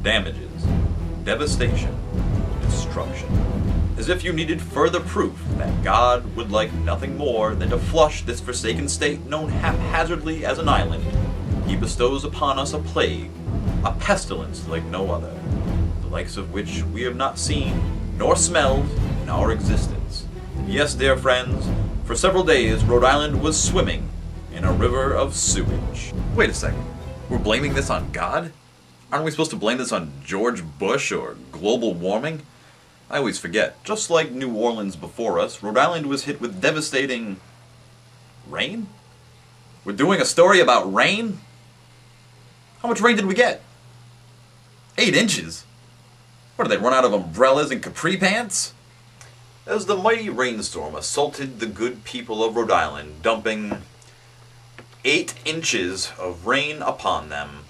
damages, devastation, destruction. As if you needed further proof that God would like nothing more than to flush this forsaken state known haphazardly as an island, he bestows upon us a plague, a pestilence like no other, the likes of which we have not seen nor smelled in our existence. Yes, dear friends, for several days Rhode Island was swimming in a river of sewage. Wait a second, we're blaming this on God? Aren't we supposed to blame this on George Bush or global warming? I always forget. Just like New Orleans before us, Rhode Island was hit with devastating... rain? We're doing a story about rain? How much rain did we get? 8 inches? What, did they run out of umbrellas and capri pants? As the mighty rainstorm assaulted the good people of Rhode Island, dumping 8 inches of rain upon them,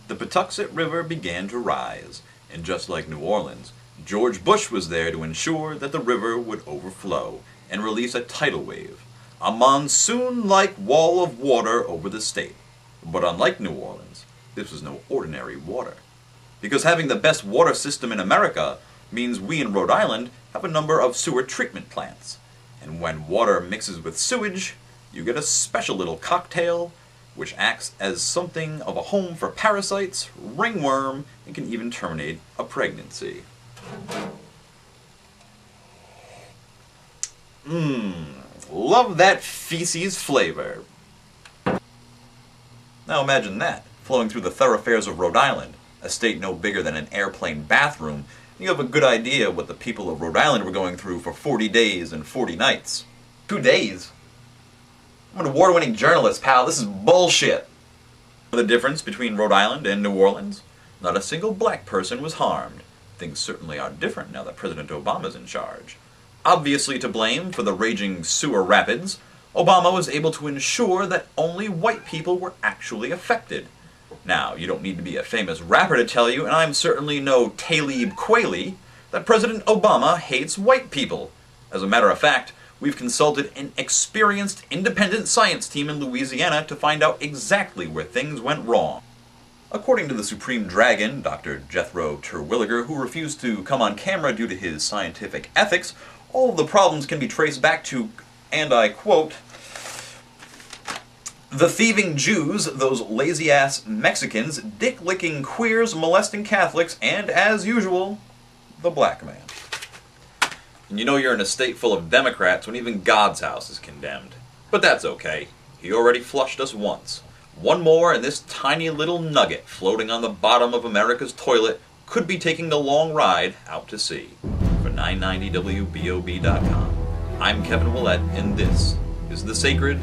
the Patuxent River began to rise, and just like New Orleans, George Bush was there to ensure that the river would overflow and release a tidal wave, a monsoon-like wall of water over the state. But unlike New Orleans, this was no ordinary water. Because having the best water system in America means we in Rhode Island have a number of sewer treatment plants. And when water mixes with sewage, you get a special little cocktail which acts as something of a home for parasites, ringworm, and can even terminate a pregnancy. Love that feces flavor. Now imagine that, flowing through the thoroughfares of Rhode Island, a state no bigger than an airplane bathroom. You have a good idea what the people of Rhode Island were going through for 40 days and 40 nights. 2 days? I'm an award-winning journalist, pal. This is bullshit. The difference between Rhode Island and New Orleans? Not a single black person was harmed. Things certainly are different now that President Obama's in charge. Obviously to blame for the raging sewer rapids, Obama was able to ensure that only white people were actually affected. Now, you don't need to be a famous rapper to tell you, and I'm certainly no Talib Kweli, that President Obama hates white people. As a matter of fact, we've consulted an experienced independent science team in Louisiana to find out exactly where things went wrong. According to the Supreme Dragon, Dr. Jethro Terwilliger, who refused to come on camera due to his scientific ethics, all of the problems can be traced back to, and I quote, the thieving Jews, those lazy-ass Mexicans, dick-licking queers, molesting Catholics, and, as usual, the black man. And you know you're in a state full of Democrats when even God's house is condemned. But that's okay. He already flushed us once. One more and this tiny little nugget floating on the bottom of America's toilet could be taking the long ride out to sea. For 990WBOB.com, I'm Kevin Willett, and this is the Sacred